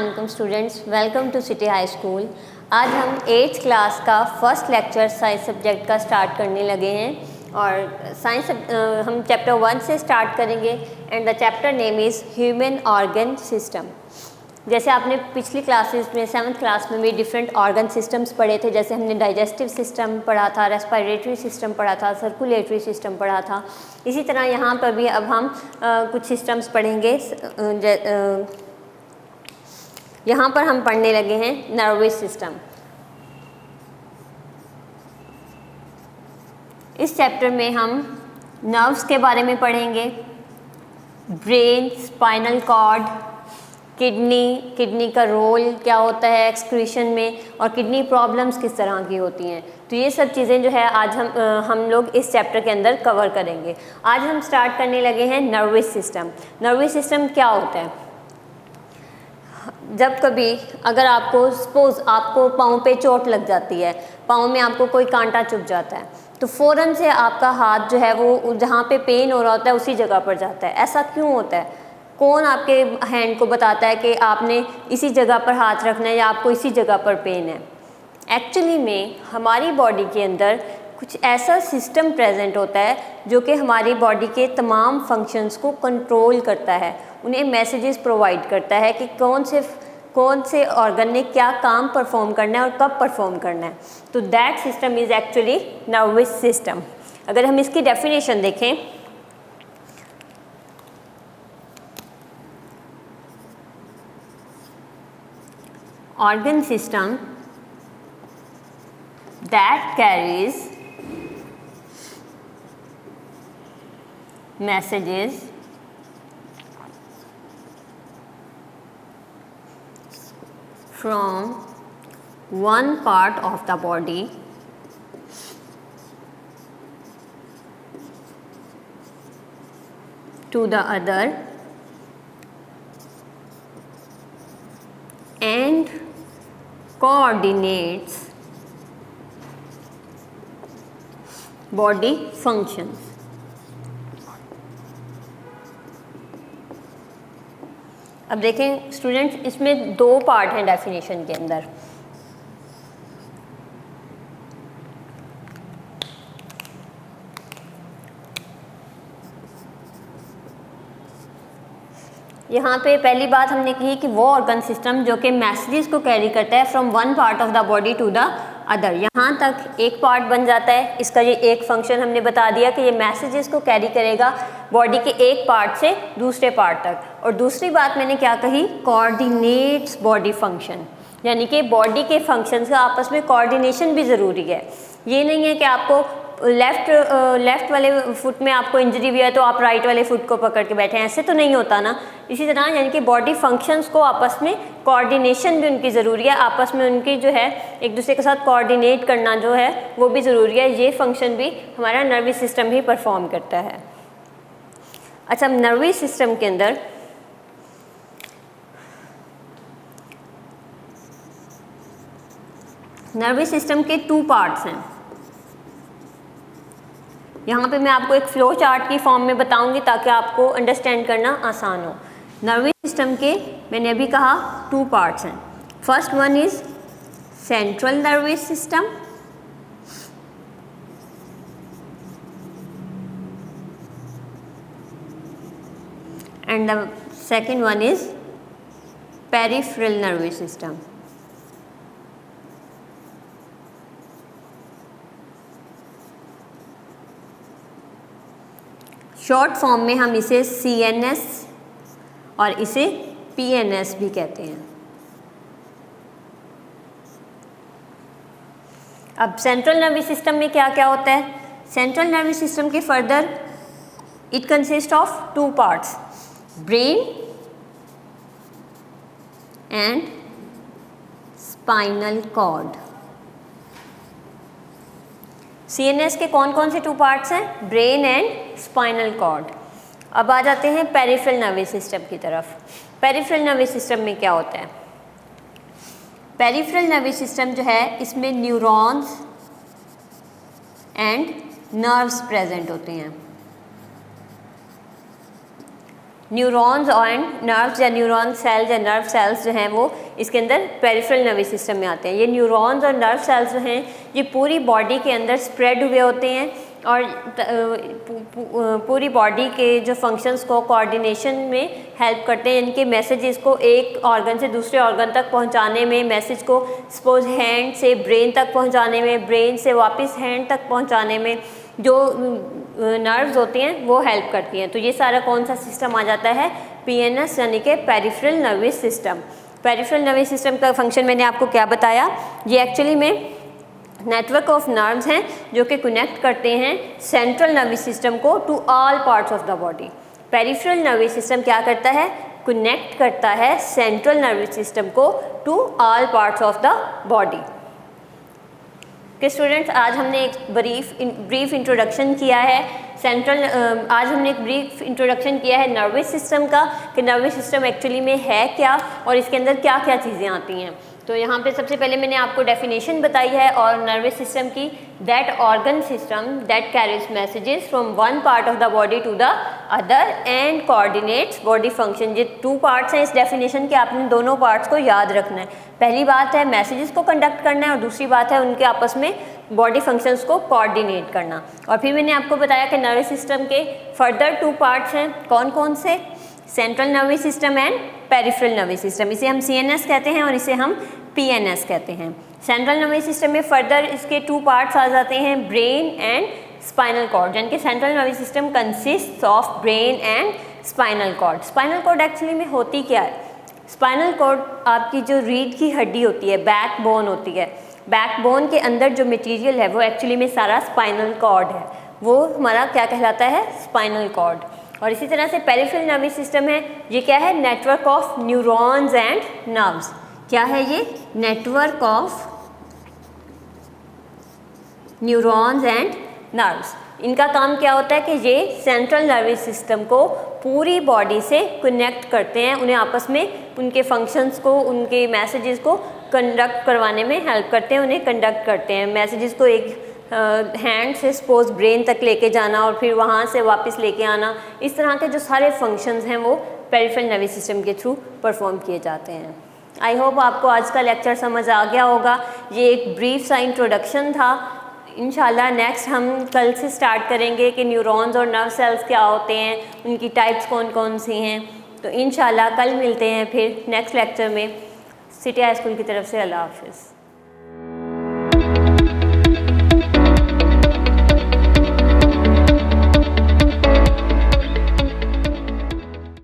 अस्सलाम students, welcome to city high school. आज हम 8th क्लास का फर्स्ट लेक्चर साइंस सब्जेक्ट का स्टार्ट करने लगे हैं और साइंस हम चैप्टर 1 से स्टार्ट करेंगे and the chapter name is human organ system. जैसे आपने पिछली क्लासेस में 7th क्लास में भी डिफरेंट ऑर्गन सिस्टम्स पढ़े थे, जैसे हमने डाइजेस्टिव सिस्टम पढ़ा था, रेस्पिरेटरी सिस्टम पढ़ा था, सर्कुलेटरी सिस्टम पढ़ा था। इसी तरह यहाँ पर भी अब हम कुछ सिस्टम्स पढ़ेंगे। यहाँ पर हम पढ़ने लगे हैं नर्वस सिस्टम। इस चैप्टर में हम नर्व्स के बारे में पढ़ेंगे, ब्रेन, स्पाइनल कॉर्ड, किडनी का रोल क्या होता है एक्सक्रीशन में, और किडनी प्रॉब्लम्स किस तरह की होती हैं। तो ये सब चीज़ें जो है आज हम लोग इस चैप्टर के अंदर कवर करेंगे। आज हम स्टार्ट करने लगे हैं नर्वस सिस्टम। नर्वस सिस्टम क्या होता है? जब कभी अगर आपको सपोज़ आपको पाँव पे चोट लग जाती है, पाँव में आपको कोई कांटा चुभ जाता है, तो फ़ौरन से आपका हाथ जो है वो जहाँ पे पेन हो रहा होता है उसी जगह पर जाता है। ऐसा क्यों होता है? कौन आपके हैंड को बताता है कि आपने इसी जगह पर हाथ रखना है या आपको इसी जगह पर पेन है? एक्चुअली में हमारी बॉडी के अंदर कुछ ऐसा सिस्टम प्रेजेंट होता है जो कि हमारी बॉडी के तमाम फंक्शंस को कंट्रोल करता है, उन्हें मैसेजेस प्रोवाइड करता है कि कौन से ऑर्गन ने क्या काम परफॉर्म करना है और कब परफॉर्म करना है। तो that system is actually nervous system. अगर हम इसकी डेफिनेशन देखें, organ system that carries messages from one part of the body to the other and coordinates body functions। अब देखें स्टूडेंट्स, इसमें दो पार्ट हैं डेफिनेशन के अंदर। यहाँ पे पहली बात हमने की कि वो ऑर्गन सिस्टम जो कि मैसेजेस को कैरी करता है from one part of the body to the other. यहाँ तक एक पार्ट बन जाता है, इसका ये एक फंक्शन हमने बता दिया कि ये मैसेजेस को कैरी करेगा बॉडी के एक पार्ट से दूसरे पार्ट तक। और दूसरी बात मैंने क्या कही? कोऑर्डिनेट्स बॉडी फंक्शन, यानी कि बॉडी के फंक्शंस का आपस में कोऑर्डिनेशन भी ज़रूरी है। ये नहीं है कि आपको लेफ़्ट वाले फुट में आपको इंजरी हुई है तो आप राइट वाले फुट को पकड़ के बैठे हैं, ऐसे तो नहीं होता ना। इसी तरह यानी कि बॉडी फंक्शंस को आपस में कोऑर्डिनेशन भी उनकी ज़रूरी है, आपस में उनकी जो है एक दूसरे के साथ कोऑर्डिनेट करना जो है वो भी ज़रूरी है। ये फंक्शन भी हमारा नर्वस सिस्टम ही परफॉर्म करता है। अच्छा, नर्वस सिस्टम के अंदर नर्वस सिस्टम के 2 पार्ट्स हैं। यहाँ पे मैं आपको एक फ्लो चार्ट की फॉर्म में बताऊंगी ताकि आपको अंडरस्टैंड करना आसान हो। नर्वस सिस्टम के मैंने अभी कहा 2 पार्ट्स हैं। First one is central nervous system and the second one is peripheral nervous system. Short form में हम इसे CNS और इसे PNS भी कहते हैं। अब सेंट्रल नर्वस सिस्टम में क्या क्या होता है? सेंट्रल नर्वस सिस्टम के further it consist of 2 parts, brain and spinal cord. CNS के कौन कौन से 2 पार्ट्स हैं? Brain and spinal cord. अब आ जाते हैं पेरिफेरल नर्वस सिस्टम की तरफ। पेरिफेरल नर्वस सिस्टम में क्या होता है? पेरिफेरल नर्वस सिस्टम जो है इसमें न्यूरॉन्स एंड नर्व्स प्रेजेंट होते हैं। न्यूरॉन्स एंड नर्व्स या न्यूरॉन सेल्स या नर्व सेल्स जो हैं वो इसके अंदर पेरिफेरल नर्वस सिस्टम में आते हैं। ये न्यूरॉन्स और नर्व सेल्स जो हैं ये पूरी बॉडी के अंदर स्प्रेड हुए होते हैं और पूरी बॉडी के जो फंक्शंस को कोऑर्डिनेशन में हेल्प करते हैं। इनके मैसेजेस को एक ऑर्गन से दूसरे ऑर्गन तक पहुंचाने में, मैसेज को सपोज हैंड से ब्रेन तक पहुंचाने में, ब्रेन से वापस हैंड तक पहुंचाने में जो नर्व्स होती हैं वो हेल्प करती हैं। तो ये सारा कौन सा सिस्टम आ जाता है? पीएनएस यानी कि peripheral nervous system. Peripheral nervous system का फंक्शन मैंने आपको क्या बताया? ये एक्चुअली में नेटवर्क ऑफ नर्व्स हैं जो कि कनेक्ट करते हैं सेंट्रल नर्वस सिस्टम को to all parts of the body. Peripheral nervous system क्या करता है? कनेक्ट करता है सेंट्रल नर्वस सिस्टम को to all parts of the body. कि स्टूडेंट्स आज हमने एक ब्रीफ इंट्रोडक्शन किया है आज हमने एक ब्रीफ इंट्रोडक्शन किया है नर्वस सिस्टम का, कि नर्वस सिस्टम एक्चुअली में है क्या और इसके अंदर क्या क्या चीज़ें आती हैं। तो यहाँ पे सबसे पहले मैंने आपको डेफिनेशन बताई है और नर्वस सिस्टम की, that organ system that carries messages from one part of the body to the other and coordinates body function. ये 2 पार्ट्स हैं इस डेफिनेशन के, आपने दोनों पार्ट्स को याद रखना है। पहली बात है मैसेजेस को कंडक्ट करना है और दूसरी बात है उनके आपस में बॉडी फंक्शंस को कोऑर्डिनेट करना। और फिर मैंने आपको बताया कि नर्वस सिस्टम के फर्दर 2 पार्ट्स हैं, कौन कौन से? Central nervous system and peripheral nervous system. इसे हम सीएनएस कहते हैं और इसे हम पीएनएस कहते हैं। सेंट्रल नर्वस सिस्टम में फर्दर इसके 2 पार्ट्स आ जाते हैं, ब्रेन एंड स्पाइनल कॉर्ड, यानी कि central nervous system consist of brain and spinal cord. Spinal cord actually में होती क्या है? स्पाइनल कॉर्ड आपकी जो रीढ़ की हड्डी होती है, बैकबोन होती है, बैकबोन के अंदर जो मटेरियल है वो एक्चुअली में सारा स्पाइनल कॉर्ड है, वो हमारा क्या कहलाता है? Spinal cord. और इसी तरह से पेरिफेरल नर्वस सिस्टम है, ये क्या है? Network of neurons and nerves. क्या है ये? Network of neurons and nerves. इनका काम क्या होता है कि ये सेंट्रल नर्वस सिस्टम को पूरी बॉडी से कनेक्ट करते हैं, उन्हें आपस में उनके फंक्शंस को, उनके मैसेजेस को कंडक्ट करवाने में हेल्प करते हैं, उन्हें कंडक्ट करते हैं। मैसेजेस को एक हैंड से सपोज ब्रेन तक लेके जाना और फिर वहाँ से वापस लेके आना, इस तरह के जो सारे फंक्शंस हैं वो पेरिफेरल नर्वस सिस्टम के थ्रू परफॉर्म किए जाते हैं। आई होप आपको आज का लेक्चर समझ आ गया होगा। ये एक ब्रीफ सा इंट्रोडक्शन था। इंशाल्लाह नेक्स्ट हम कल से स्टार्ट करेंगे कि न्यूरॉन्स और नर्व सेल्स क्या होते हैं, उनकी टाइप्स कौन कौन सी हैं। तो इंशाल्लाह कल मिलते हैं फिर नेक्स्ट लेक्चर में। सिटी हाई स्कूल की तरफ से अल्लाह हाफिज़।